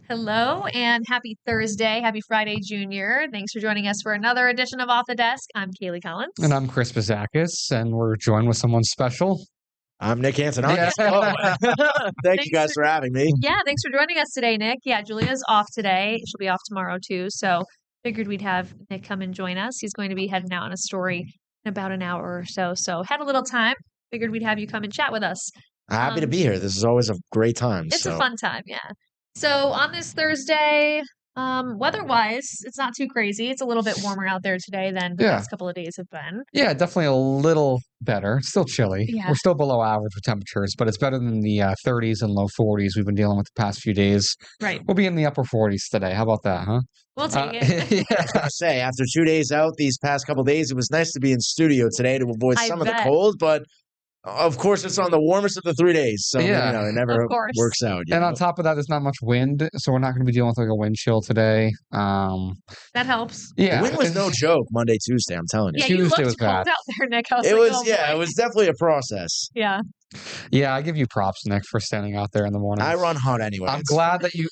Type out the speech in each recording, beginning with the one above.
Hello and happy Thursday. Happy Friday, Junior. Thanks for joining us for another edition of Off the Desk. I'm Kaylee Collins. And I'm Chris Bazakis, and we're joined with someone special. I'm Nick Antonakis. Thank you guys for having me. Yeah, thanks for joining us today, Nick. Yeah, Julia's off today. She'll be off tomorrow, too. So figured we'd have Nick come and join us. He's going to be heading out on a story in about an hour or so. So had a little time. Figured we'd have you come and chat with us. Happy to be here. This is always a great time. It's a fun time, yeah. So on this Thursday, weather-wise, it's not too crazy. It's a little bit warmer out there today than the past couple of days have been. Yeah, definitely a little better. It's still chilly. Yeah. We're still below average with temperatures, but it's better than the 30s and low 40s we've been dealing with the past few days. Right. We'll be in the upper 40s today. How about that, huh? We'll take it. Yeah. I was going to say, after 2 days out these past couple of days, it was nice to be in studio today to avoid some of the cold, but of course, it's on the warmest of the 3 days, so it never works out. And on top of that, there's not much wind, so we're not going to be dealing with like a wind chill today. That helps. Yeah, the wind was no joke Monday, Tuesday. I'm telling you. Yeah, Tuesday you was looked cold bad out there, Nick. It was definitely a process. Yeah. Yeah, I give you props, Nick, for standing out there in the morning. I run hot anyway. I'm glad that you.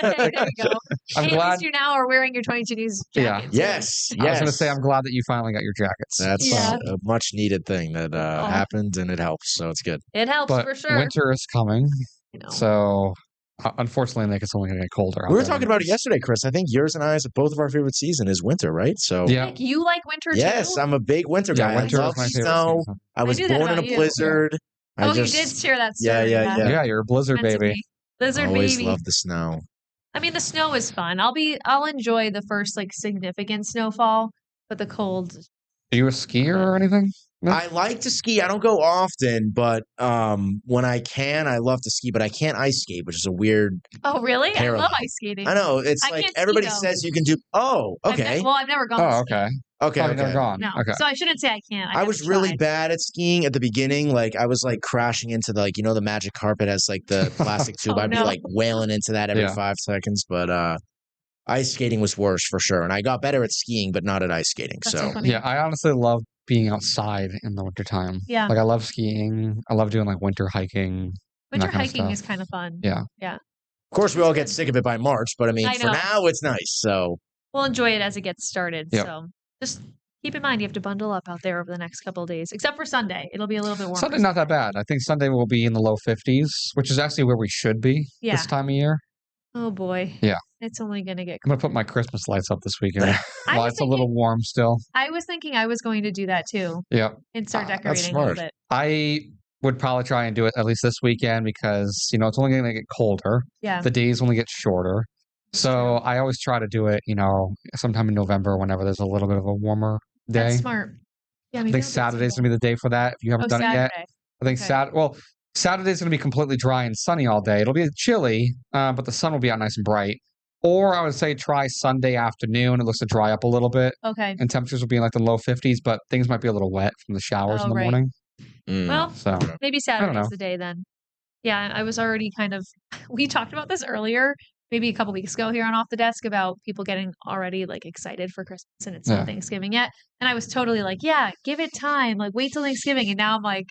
There you go. I'm glad at least you now are wearing your 22 News jacket. Yeah. Yes. I was going to say I'm glad that you finally got your jackets. That's a much needed thing that happened, and it helps. So it's good. It helps for sure. Winter is coming, so unfortunately, Nick, it's only going to get colder. We were talking about it yesterday, Chris. I think yours and I's both of our favorite season is winter, right? So Nick, you like winter too? Yes, I'm a big winter guy. Winter I love is my favorite snow. season. I was born in a blizzard. You did share that story. Yeah, you're a blizzard baby. Blizzard always baby. Love the snow. I mean, the snow is fun. I'll enjoy the first significant snowfall, but the cold. Are you a skier or anything? No? I like to ski. I don't go often, but when I can, I love to ski. But I can't ice skate, which is a weird. Oh, really? parallel. I love ice skating. I know. It's like everybody says you can do. Oh, okay. I've never gone. Oh, okay. Okay. I've never gone. No, okay. so I shouldn't say I can't. I was really bad at skiing at the beginning. Like I was crashing into the magic carpet has the plastic tube. I'd be wailing into that every 5 seconds. But ice skating was worse for sure. And I got better at skiing, but not at ice skating. That's so funny. Yeah, I honestly love being outside in the wintertime. Yeah. I love skiing. I love doing winter hiking. Winter hiking is kind of fun. Yeah. Yeah. Of course, we all get sick of it by March, but I mean, for now, it's nice. So we'll enjoy it as it gets started. Yep. So just keep in mind you have to bundle up out there over the next couple of days, except for Sunday. It'll be a little bit warmer. Sunday's not that bad. I think Sunday will be in the low 50s, which is actually where we should be this time of year. Oh boy. Yeah. It's only going to get I'm going to put my Christmas lights up this weekend while it's a little warm still. I was thinking I was going to do that too. Yeah. And start decorating that's smart. a little bit. I would probably try and do it at least this weekend because, it's only going to get colder. Yeah. The days only get shorter. So I always try to do it, sometime in November whenever there's a little bit of a warmer day. That's smart. Yeah, I think Saturday's going to be the day for that if you haven't done it yet. I think Saturday's going to be completely dry and sunny all day. It'll be chilly, but the sun will be out nice and bright. Or I would say try Sunday afternoon. It looks to dry up a little bit. Okay. And temperatures will be in the low 50s, but things might be a little wet from the showers in the morning. Well, maybe Saturday's the day then. Yeah, I was already we talked about this earlier, maybe a couple weeks ago here on Off the Desk about people getting already excited for Christmas and it's not Thanksgiving yet. And I was totally give it time. Wait till Thanksgiving. And now I'm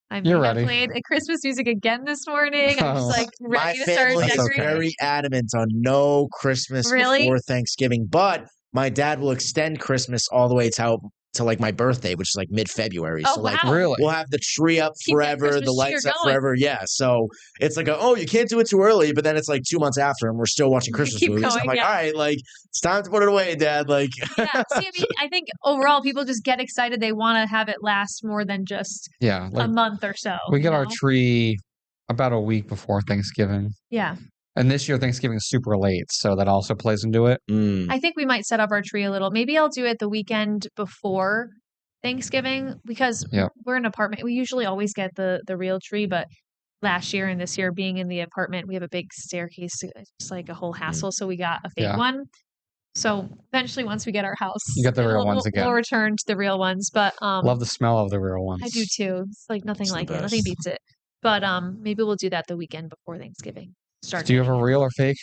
I played a Christmas music again this morning. I'm just ready to start decorating. My family is very adamant on no Christmas before Thanksgiving, but my dad will extend Christmas all the way to my birthday, which is mid-February. Oh, so wow. Really? We'll have the tree up forever, the lights up forever. Yeah. So it's you can't do it too early, but then it's 2 months after and we're still watching Christmas movies. I'm all right, it's time to put it away, Dad. Yeah. See, I think overall people just get excited. They want to have it last more than just a month or so. We get our tree about a week before Thanksgiving. Yeah. And this year, Thanksgiving is super late, so that also plays into it. I think we might set up our tree a little. Maybe I'll do it the weekend before Thanksgiving because we're in an apartment. We usually always get the real tree, but last year and this year being in the apartment, we have a big staircase. It's just a whole hassle, so we got a fake one. So eventually, once we get our house, you get the real ones again. We'll return to the real ones, but love the smell of the real ones. I do too. It's nothing like it. Nothing beats it. But maybe we'll do that the weekend before Thanksgiving. Do you have a real or fake,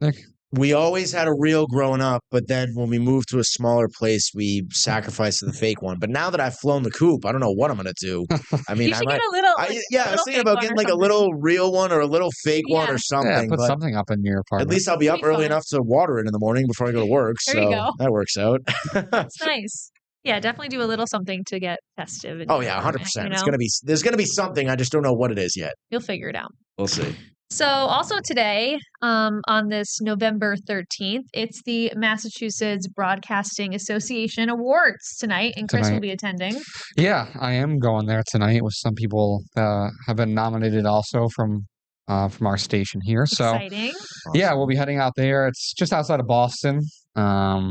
Nick? We always had a real growing up, but then when we moved to a smaller place, we sacrificed the fake one. But now that I've flown the coop, I don't know what I'm gonna do. I mean, you should get a little. I was thinking about getting like a little real one or a little fake one or something. Yeah, put something up in your apartment. At least I'll be up early enough to water it in the morning before I go to work. There you go. That works out. That's nice. Yeah, definitely do a little something to get festive. Oh yeah, 100%. There's gonna be something. I just don't know what it is yet. You'll figure it out. We'll see. So also today, on this November 13th, it's the Massachusetts Broadcasting Association Awards tonight, and Chris will be attending. Yeah, I am going there tonight with some people that have been nominated also from our station here. So exciting. Yeah, we'll be heading out there. It's just outside of Boston.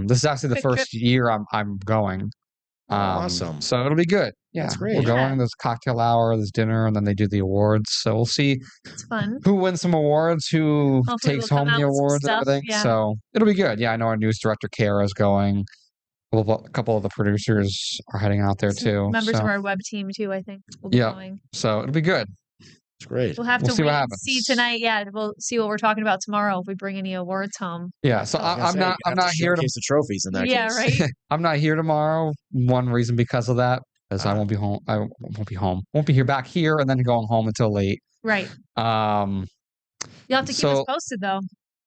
This is actually the first year I'm going. Awesome. So it'll be good. Yeah, that's great. We're going. There's cocktail hour, there's dinner, and then they do the awards. So we'll see who wins some awards, who takes home the awards and everything. Yeah. So it'll be good. Yeah, I know our news director Kara is going. A couple of the producers are heading out there too. Members of our web team too, I think. Will be going. So it'll be good. It's great. We'll have to wait and see tonight. Yeah, we'll see what we're talking about tomorrow if we bring any awards home. Yeah, so I'm not here to showcase the trophies in that case. Yeah, right. I'm not here tomorrow. One reason because of that is I won't be home. I won't be home. Won't be here back here and then going home until late. Right. You'll have to keep us posted though.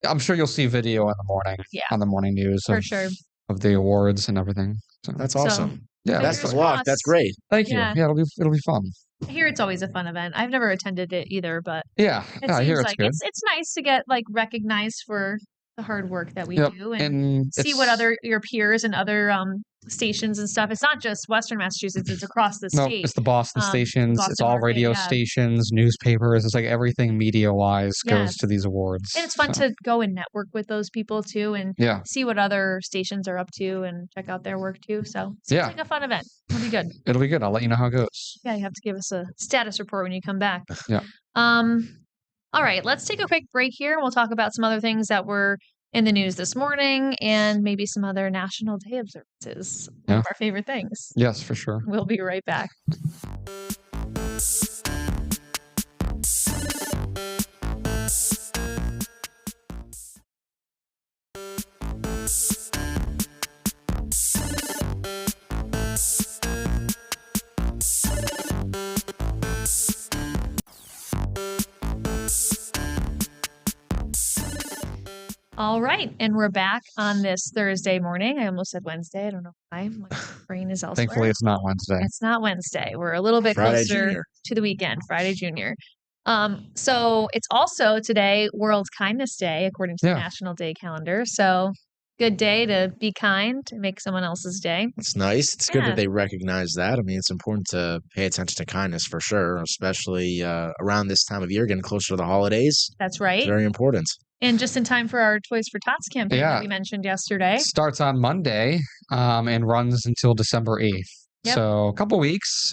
I'm sure you'll see video in the morning. Yeah. On the morning news. For sure. Of the awards and everything. So. That's awesome. Yeah. Best of luck. That's great. Thank you. Yeah, it'll be fun. I hear it's always a fun event. I've never attended it either, but I hear it's good. It's nice to get like recognized for the hard work that we do and see what your peers and other stations and stuff. It's not just Western Massachusetts; it's across the state. No, it's the Boston stations. It's all radio stations, newspapers. It's like everything media-wise goes to these awards. And it's fun to go and network with those people too, and see what other stations are up to, and check out their work too. So it's like a fun event. It'll be good. It'll be good. I'll let you know how it goes. Yeah, you have to give us a status report when you come back. Yeah. All right, let's take a quick break here, and we'll talk about some other things that were in the news this morning and maybe some other National Day observances. One of our favorite things. Yes, for sure. We'll be right back. All right, and we're back on this Thursday morning. I almost said Wednesday. I don't know why. My brain is elsewhere. Thankfully, it's not Wednesday. It's not Wednesday. We're a little bit closer to the weekend, Friday Junior. So it's also today World Kindness Day, according to the National Day calendar. So good day to be kind, to make someone else's day. It's nice. It's good that they recognize that. I mean, it's important to pay attention to kindness for sure, especially around this time of year, getting closer to the holidays. That's right. It's very important. And just in time for our Toys for Tots campaign that we mentioned yesterday. Starts on Monday and runs until December 8th. Yep. So a couple weeks.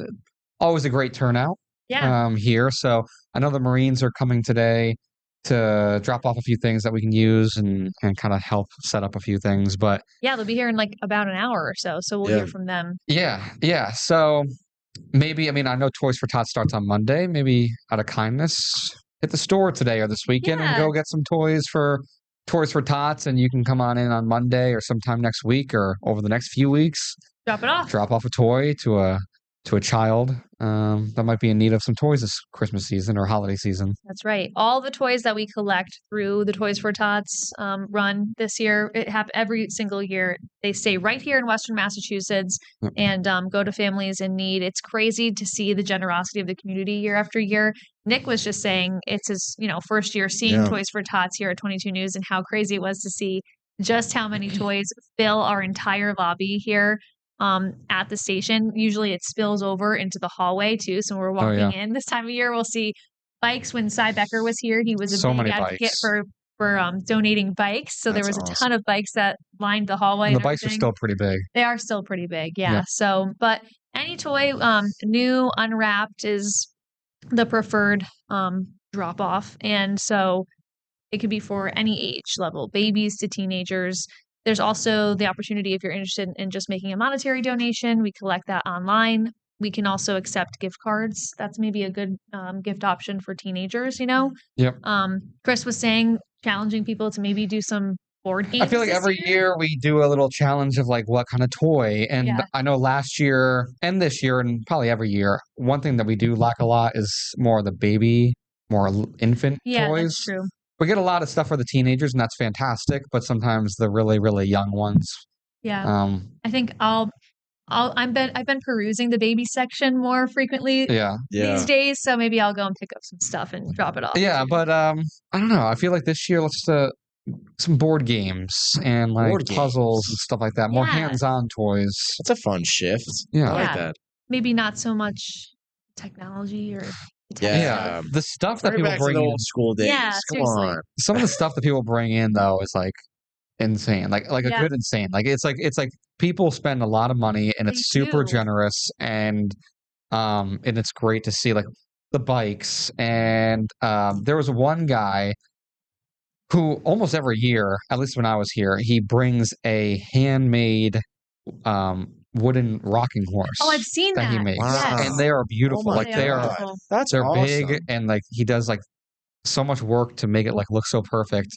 Always a great turnout here. So I know the Marines are coming today to drop off a few things that we can use and kind of help set up a few things. But they'll be here in like about an hour or so. So we'll hear from them. Yeah. So maybe, I know Toys for Tots starts on Monday. Maybe out of kindness, hit the store today or this weekend and go get some toys for Tots, and you can come on in on Monday or sometime next week or over the next few weeks. Drop it off. Drop off a toy to a child that might be in need of some toys this Christmas season or holiday season. That's right. All the toys that we collect through the Toys for Tots run this year, it happens every single year. They stay right here in Western Massachusetts and go to families in need. It's crazy to see the generosity of the community year after year. Nick was just saying it's his first year seeing Toys for Tots here at 22 News, and how crazy it was to see just how many toys fill our entire lobby here. At the station. Usually it spills over into the hallway too. So when we're walking in this time of year, we'll see bikes. When Cy Becker was here, he was a big advocate for donating bikes. So there was a ton of bikes that lined the hallway. And the bikes are still pretty big. They are still pretty big. Yeah. So, but any toy, new, unwrapped is the preferred drop off. And so it could be for any age level, babies to teenagers. There's also the opportunity, if you're interested in just making a monetary donation, we collect that online. We can also accept gift cards. That's maybe a good gift option for teenagers, Yep. Chris was saying, challenging people to maybe do some board games. I feel like every year we do a little challenge of like what kind of toy. And I know last year and this year and probably every year, one thing that we do lack a lot is more infant toys. Yeah, that's true. We get a lot of stuff for the teenagers, and that's fantastic. But sometimes the really, really young ones. Yeah. I think I've been perusing the baby section more frequently these days, so maybe I'll go and pick up some stuff and drop it off. Yeah, but I don't know. I feel like this year let's some board games and like puzzles and stuff like that. More hands-on toys. It's a fun shift. Yeah, I like that. Maybe not so much technology or the stuff that people bring in old school days. Yeah, Come on. Some of the stuff that people bring in though is like insane. Like a good insane. Like it's like people spend a lot of money and it's super generous and it's great to see like the bikes and there was one guy who almost every year, at least when I was here, he brings a handmade wooden rocking horse. Oh, I've seen that. He makes. Wow. And they are beautiful. They're they're awesome. big and like he does like so much work to make it like look so perfect.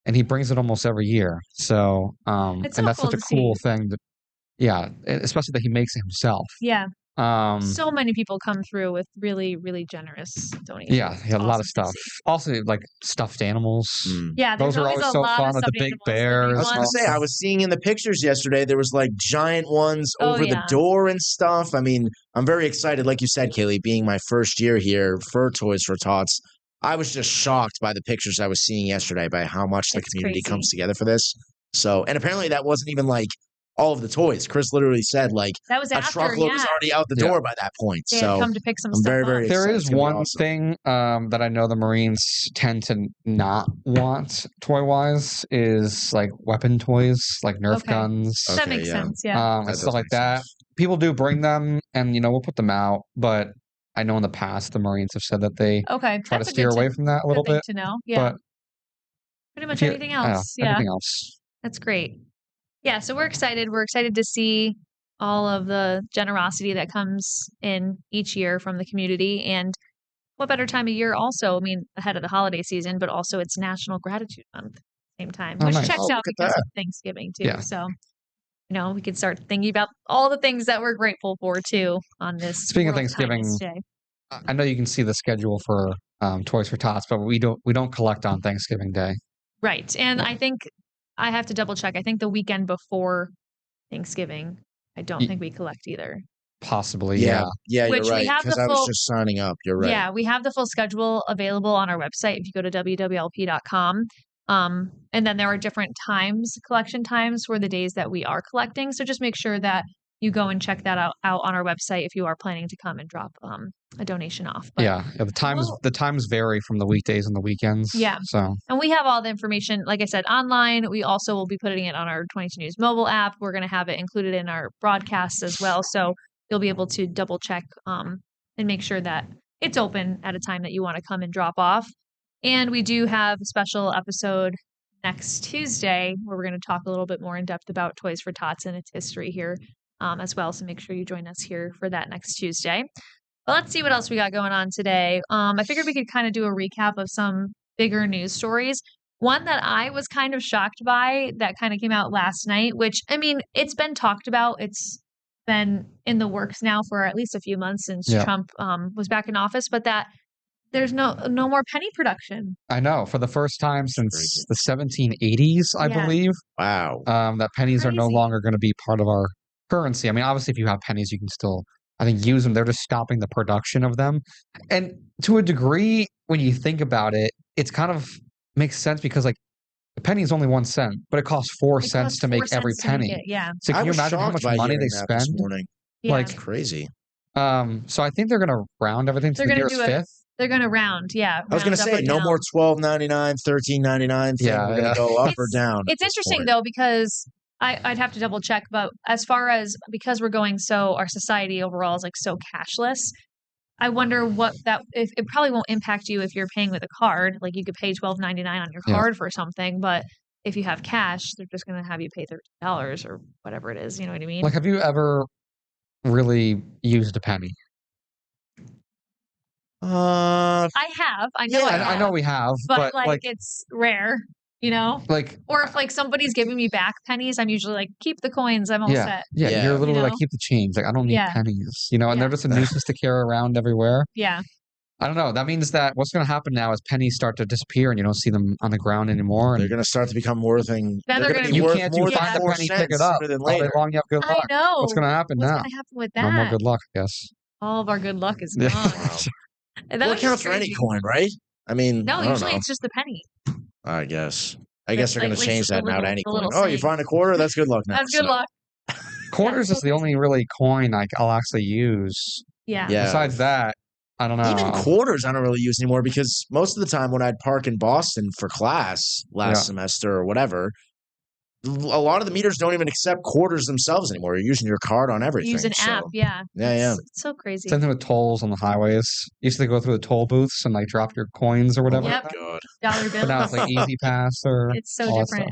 And he brings it almost every year. So and that's such a cool thing especially that he makes it himself. Yeah. So many people come through with really, really generous donations. Yeah, a lot of stuff. Also, like stuffed animals. Yeah, those are always so fun. With the big bears. I was gonna say, I was seeing in the pictures yesterday, there was like giant ones over the door and stuff. I mean, I'm very excited. Like you said, Kaylee, being my first year here for Toys for Tots, I was just shocked by the pictures I was seeing yesterday by how much the community comes together for this. So, and apparently that wasn't even like all of the toys. Chris literally said like that was after, a truckload was already out the door by that point. They had come to pick some stuff very, very up. There is one thing that I know the Marines tend to not want toy-wise is like weapon toys, like Nerf guns. That makes sense, yeah. And stuff like that. People do bring them and, we'll put them out. But I know in the past the Marines have said that they try to steer away from that a little bit. To know. Yeah. But pretty much anything else. Anything else. That's great. Yeah, so we're excited. We're excited to see all of the generosity that comes in each year from the community. And what better time of year also, I mean, ahead of the holiday season, but also it's National Gratitude Month at the same time, which checks out because of Thanksgiving too. Yeah. So, we could start thinking about all the things that we're grateful for too on this. Speaking of Thanksgiving, I know you can see the schedule for Toys for Tots, but we don't collect on Thanksgiving Day. Right. And I think I have to double check. I think the weekend before Thanksgiving, I don't think we collect either. Possibly, yeah. Yeah, you're right. Because I was just signing up. You're right. Yeah, we have the full schedule available on our website if you go to wwlp.com. And then there are different collection times for the days that we are collecting. So just make sure that you go and check that out on our website if you are planning to come and drop a donation off. But, the times vary from the weekdays and the weekends. Yeah. So and we have all the information, like I said, online. We also will be putting it on our 22 News mobile app. We're going to have it included in our broadcasts as well. So you'll be able to double check and make sure that it's open at a time that you want to come and drop off. And we do have a special episode next Tuesday where we're going to talk a little bit more in depth about Toys for Tots and its history here as well. So make sure you join us here for that next Tuesday. But let's see what else we got going on today. I figured we could kind of do a recap of some bigger news stories. One that I was kind of shocked by that kind of came out last night, which, I mean, it's been talked about. It's been in the works now for at least a few months since Trump was back in office, but that there's no more penny production. I know, for the first time since the 1780s, I believe. Wow. That pennies are no longer going to be part of our currency. I mean, obviously, if you have pennies, you can still, I think, use them. They're just stopping the production of them. And to a degree, when you think about it, it's kind of makes sense because, like, the penny is only 1 cent, but it costs 4 cents to make every penny. So can you imagine how much money they spend? This morning. Like, it's crazy. So I think they're going to round everything to the nearest fifth. They're going to round, I was going to say, no more $12.99, $13.99 thing. We're going to go up or down. It's interesting, though, because I'd have to double check, but as far as, because we're going our society overall is like so cashless, I wonder if it probably won't impact you if you're paying with a card. Like you could pay $12.99 on your card for something, but if you have cash, they're just going to have you pay $13 or whatever it is. You know what I mean? Like, have you ever really used a penny? I have. I know. I know we have, but like it's rare. you know? Like, or if like somebody's giving me back pennies, I'm usually like, keep the coins. I'm all set. Yeah, you're literally like, keep the change. Like, I don't need pennies, you know, and they're just a nuisance to carry around everywhere. Yeah. I don't know. That means that what's going to happen now is pennies start to disappear and you don't see them on the ground anymore. They're going to start to become worthing. Then they're going to be you worth can't more do find the penny, pick it up. All day long, you have good luck. I know. What's going to happen now? What's going to happen with that? No more good luck, I guess. All of our good luck is gone. Well, it counts for any coin, right? I mean, no, usually it's just the penny. I guess they're going to change that now to any coin. Oh, you find a quarter? That's good luck now. That's good luck. Quarters is the only really coin like I'll actually use. Yeah. Besides that, I don't know. Even quarters I don't really use anymore because most of the time when I'd park in Boston for class last semester or whatever, a lot of the meters don't even accept quarters themselves anymore. You're using your card on everything. Use an app, yeah. Yeah. It's so crazy. Same thing with tolls on the highways. You used to go through the toll booths and like drop your coins or whatever. Yep. God. Dollar bills. But now it's like Easy Pass or it's so different.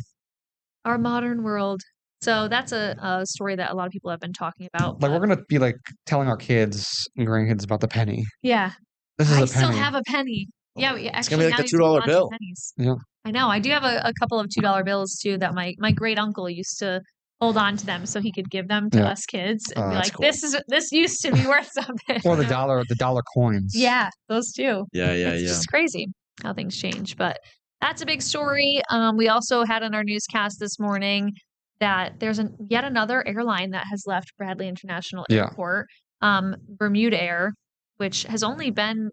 Our modern world. So that's a story that a lot of people have been talking about. Like we're gonna be like telling our kids and grandkids about the penny. Yeah. This is a penny. I still have a penny. Yeah, actually, it's gonna be like the $2 bill. Yeah. I know. I do have a couple of $2 bills too that my great uncle used to hold on to them so he could give them to us kids and be like, cool. This used to be worth something. Or the dollar coins. Yeah, those too. Yeah. It's just crazy how things change. But that's a big story. We also had on our newscast this morning that there's yet another airline that has left Bradley International Airport, Bermuda Air, which has only been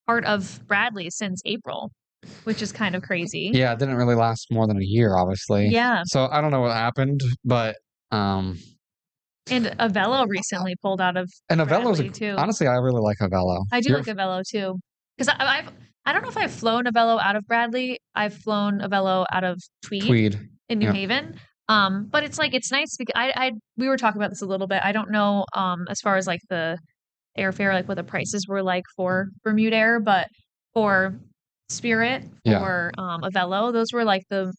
part of Bradley since April, which is kind of crazy. Yeah, it didn't really last more than a year, obviously. Yeah. So I don't know what happened, but and Avelo recently pulled out of Avelo's too. Honestly, I really like Avelo. I do like Avelo too. Because I don't know if I've flown Avelo out of Bradley. I've flown Avelo out of Tweed in New Haven. But it's like it's nice because we were talking about this a little bit. I don't know as far as like the airfare, like what the prices were like for Bermuda Air, but for Spirit or Avelo, those were like the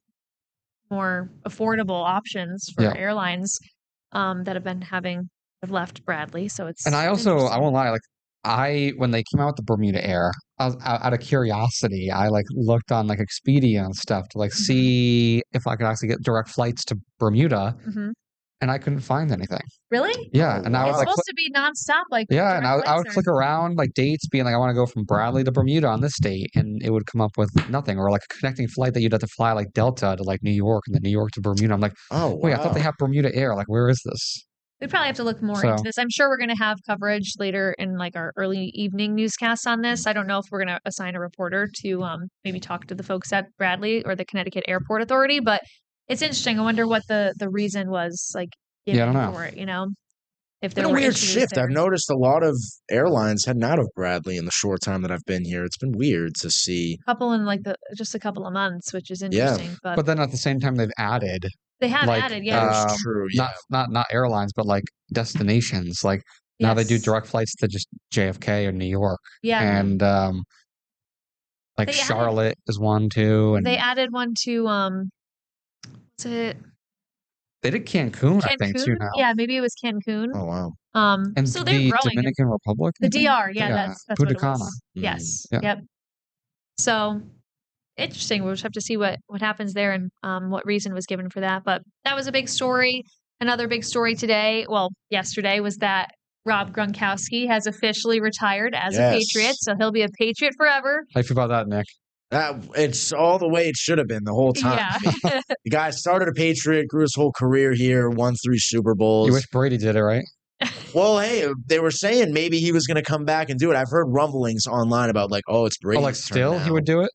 more affordable options for airlines that have left Bradley. So it's I won't lie, like when they came out with the Bermuda Air, I was out of curiosity. I like looked on like Expedia and stuff to like see if I could actually get direct flights to Bermuda, and I couldn't find anything. Really? Yeah, and I was like, supposed to be nonstop, like and I would click around like dates, being like, I want to go from Bradley to Bermuda on this date, and it would come up with nothing, or like a connecting flight that you'd have to fly like Delta to like New York, and then New York to Bermuda. I'm like, wait, I thought they have Bermuda Air. Like, where is this? We'd probably have to look more into this. I'm sure we're going to have coverage later in like our early evening newscasts on this. I don't know if we're going to assign a reporter to maybe talk to the folks at Bradley or the Connecticut Airport Authority, but it's interesting. I wonder what the reason was like given for it, you know? If there were a weird shift. there. I've noticed a lot of airlines heading out of Bradley in the short time that I've been here. It's been weird to see. A couple in like just a couple of months, which is interesting. Yeah. But then at the same time, they've added. They have added, That's true. Yeah. Not airlines, but like destinations. Like now they do direct flights to just JFK or New York. Yeah. And like Charlotte is one too. And they added one to what's it? They did Cancun, I think, too now. Yeah, maybe it was Cancun. Oh wow. And so they're growing. Dominican Republic. The DR, that's what it Punta was. Yes. Yep. So interesting. We'll just have to see what happens there and what reason was given for that. But that was a big story. Another big story today, yesterday, was that Rob Gronkowski has officially retired as a Patriot. So he'll be a Patriot forever. How do you feel about that, Nick? It's all the way it should have been the whole time. Yeah. The guy started a Patriot, grew his whole career here, won 3 Super Bowls. You wish Brady did it, right? Well, hey, they were saying maybe he was going to come back and do it. I've heard rumblings online about it's Brady. Oh, like still he would do it?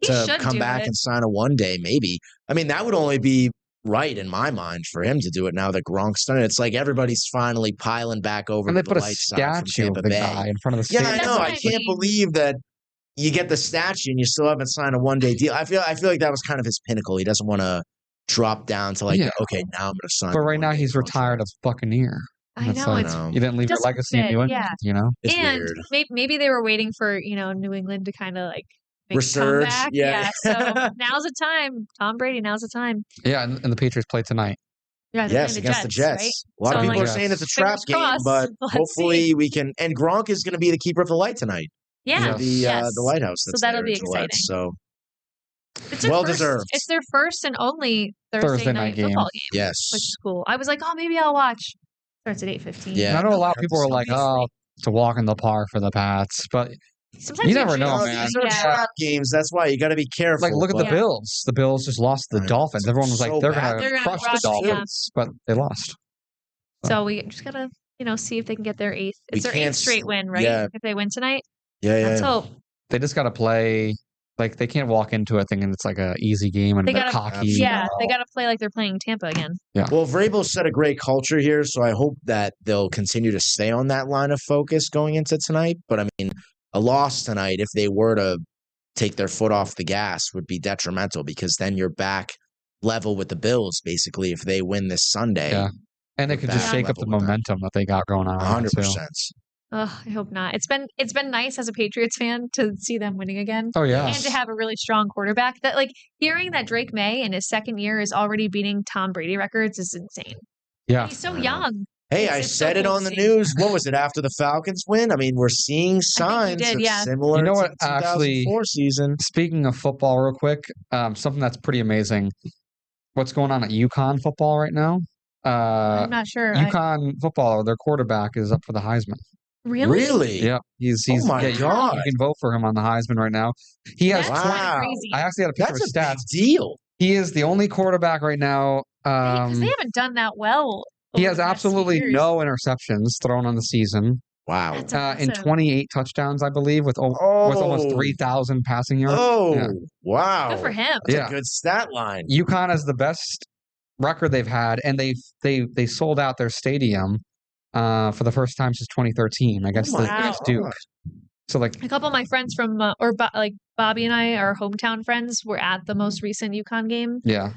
To come back and sign a one-day, maybe. I mean, that would only be right in my mind for him to do it now that Gronk's done it. It's like everybody's finally piling back over. And they to put the a light side statue of the guy in front of the stadium. stadium. Yeah, I know. I can't believe that you get the statue and you still haven't signed a one-day deal. I feel like that was kind of his pinnacle. He doesn't want to drop down to okay, now I'm going to sign. But right now he's retired as Buccaneer. I know. You didn't leave your legacy in New England, you know? It's and weird. Maybe they were waiting for, New England to kind of like make resurge. A comeback. Yeah. So now's the time. Tom Brady, now's the time. Yeah, and the Patriots play tonight. Yeah, yes, against the Jets. Right? A lot of people are saying it's a trap game, but hopefully we can. And Gronk is going to be the keeper of the light tonight. Yeah, the lighthouse. That's so that'll be exciting. So Well deserved. It's their first and only Thursday night football game. Yes. Which is cool. I was like, oh, maybe I'll watch. Starts at 8:15. Yeah. And I know a lot of people are like, oh, it's a walk in the park for the Pats, but sometimes you never know, man. These are trap games. That's why you got to be careful. Like, look at the Bills. The Bills just lost to the Dolphins. Everyone was like, they're going to crush the Dolphins, but they lost. So we just got to, see if they can get their eighth. It's their eighth straight win, right? Yeah. If they win tonight. Yeah, Let's hope. They just got to play. Like, they can't walk into it thinking it's like an easy game and they're cocky. Yeah, they got to play like they're playing Tampa again. Yeah. Well, Vrabel set a great culture here, so I hope that they'll continue to stay on that line of focus going into tonight. But, I mean, a loss tonight, if they were to take their foot off the gas, would be detrimental because then you're back level with the Bills, basically, if they win this Sunday. Yeah. And they could just shake up the momentum that they got going on. 100%. Oh, I hope not. It's been nice as a Patriots fan to see them winning again. Oh, yeah. And to have a really strong quarterback. That, like, hearing that Drake May in his second year is already beating Tom Brady records is insane. Yeah. And he's so young. Hey, I said it on the news. What was it, after the Falcons win? I mean, we're seeing signs of similar to the 2004 season. Speaking of football real quick, something that's pretty amazing. What's going on at UConn football right now? I'm not sure. UConn football, their quarterback is up for the Heisman. Really? Yeah. He's oh my God. You can vote for him on the Heisman right now. He has crazy. I actually had a picture of stats. Big deal. He is the only quarterback right now. Because they haven't done that well. He has absolutely no interceptions thrown on the season. Wow. In 28 touchdowns, I believe, with almost 3,000 passing yards. Oh, wow. Good for him. That's a good stat line. UConn has the best record they've had, and they sold out their stadium for the first time since 2013 against Duke. So, like, a couple of my friends from like Bobby and I, our hometown friends, were at the most recent UConn game. Yeah.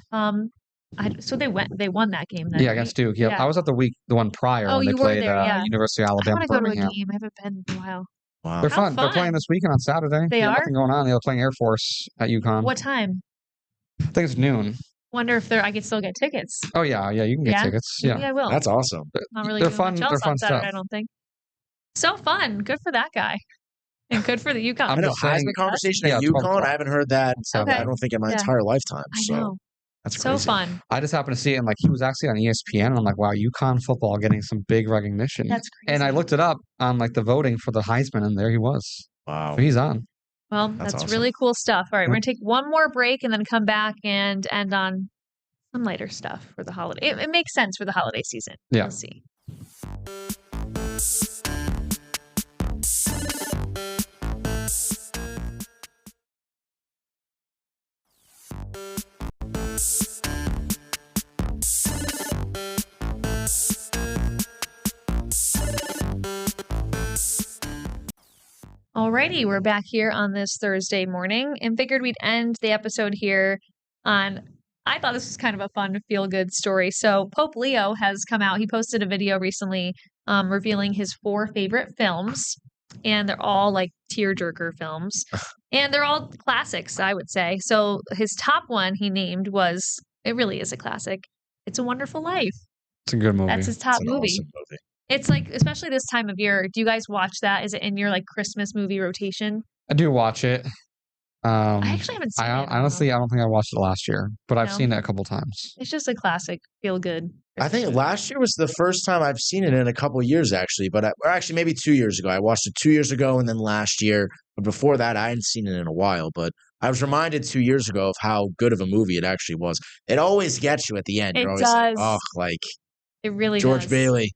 So they won that game then. Yeah, against Duke. Yeah. I was at the one prior when they played University of Alabama. I want to go to a game. I haven't been in a while. Wow. They're fun. They're playing this weekend on Saturday. They are? Nothing going on. They're playing Air Force at UConn. What time? I think it's noon. Wonder if I could still get tickets. Oh yeah, you can get tickets. Yeah, maybe I will. That's awesome. Not really. They're fun. They're fun stuff. I don't think. So fun. Good for that guy. And good for the UConn. I know. Heisman conversation at UConn. I haven't heard that. I don't think in my entire lifetime. So. I know. That's crazy. So fun. I just happened to see it, and like he was actually on ESPN, and I'm like, wow, UConn football getting some big recognition. That's crazy. And I looked it up on like the voting for the Heisman, and there he was. Wow. So he's on. Well, that's awesome. Really cool stuff. All right, we're gonna take one more break and then come back and end on some lighter stuff for the holiday. It makes sense for the holiday season. Yeah. We'll see. Alrighty, we're back here on this Thursday morning and figured we'd end the episode here on, I thought this was kind of a fun feel-good story. So Pope Leo has come out. He posted a video recently revealing his 4 favorite films, and they're all like tearjerker films, and they're all classics, I would say. So his top one he named was, it really is a classic, It's a Wonderful Life. It's a good movie. That's his top movie. Awesome movie. It's like, especially this time of year, do you guys watch that? Is it in your like Christmas movie rotation? I do watch it. I actually haven't seen it. Honestly, I don't think I watched it last year, but I've seen it a couple times. It's just a classic, feel good. I think last year was the first time I've seen it in a couple of years, actually. Or actually, maybe 2 years ago. I watched it 2 years ago, and then last year. But before that, I hadn't seen it in a while. But I was reminded 2 years ago of how good of a movie it actually was. It always gets you at the end. It You're always does. like, like it really George does. Bailey.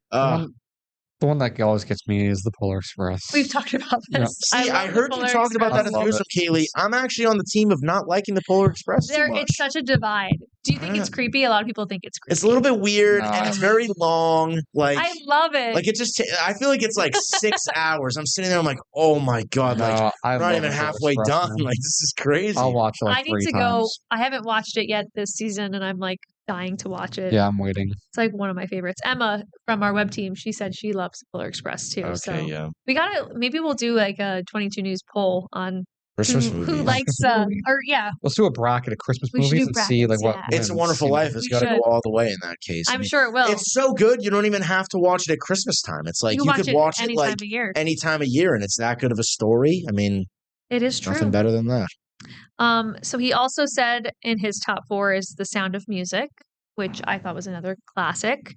The one that always gets me is the Polar Express. We've talked about this. Yeah. See, I heard you talking about that in the newsroom, Kaylee. I'm actually on the team of not liking the Polar Express too much. It's such a divide. Do you think it's creepy? A lot of people think it's creepy. It's a little bit weird, and it's very long. Like I love it. Like it just, I feel like it's like 6 hours. I'm sitting there, I'm like, oh my God, like I'm not even halfway done. Like this is crazy. I'll watch it like 3 times. I need to go. I haven't watched it yet this season, and I'm like dying to watch it. Yeah, I'm waiting. It's like one of my favorites. Emma from our web team, she said she loves Polar Express too. Okay, so yeah. We gotta, maybe we'll do like a 22 News poll on Christmas who likes Let's do a bracket of Christmas movies and see like what It's a Wonderful Life. It's got to go all the way in that case. I'm sure it will. It's so good you don't even have to watch it at Christmas time. It's like you could watch it like any time of year, and it's that good of a story. I mean, it is true. Nothing better than that. So he also said in his top 4 is The Sound of Music, which I thought was another classic.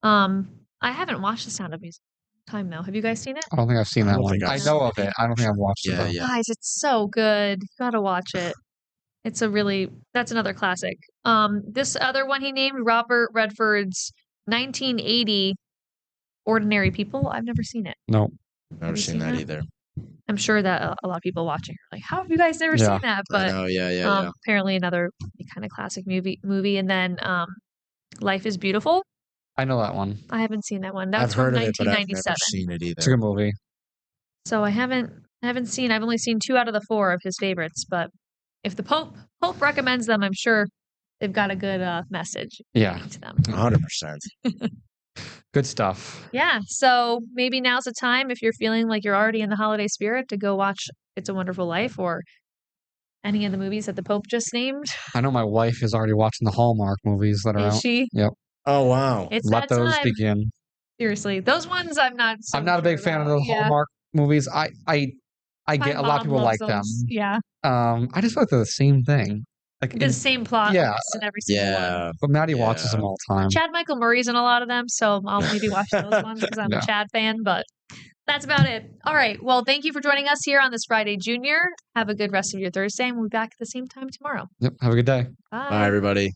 I haven't watched The Sound of Music time though. Have you guys seen it? I don't think I've seen that one. I know of it. I don't think I've watched it though. Yeah. Guys, it's so good. You gotta watch it. It's that's another classic. This other one he named, Robert Redford's 1980 Ordinary People. I've never seen it. No. Never seen that either. I'm sure that a lot of people watching are like, how have you guys never seen that? But I know, apparently another kind of classic movie. And then Life is Beautiful. I know that one. I haven't seen that one. That's I've heard from of it, but I've 1997. never seen it either. It's a good movie. So I've only seen 2 out of the 4 of his favorites, but if the Pope recommends them, I'm sure they've got a good message to them. 100%. Good stuff. Yeah. So maybe now's the time, if you're feeling like you're already in the holiday spirit, to go watch It's a Wonderful Life or any of the movies that the Pope just named. I know my wife is already watching the Hallmark movies that are out. Is she? Yep. Oh, wow. It's Let that those time. begin. Seriously. Those ones I'm not a big fan of those Hallmark movies. I get a lot of people like them. Yeah. I just feel like they're the same thing. Like the same plot in every single one. But Maddie watches them all the time. Chad Michael Murray's in a lot of them, so I'll maybe watch those ones because I'm a Chad fan, but that's about it. All right. Well, thank you for joining us here on this Friday, Junior. Have a good rest of your Thursday, and we'll be back at the same time tomorrow. Yep. Have a good day. Bye. Bye, everybody.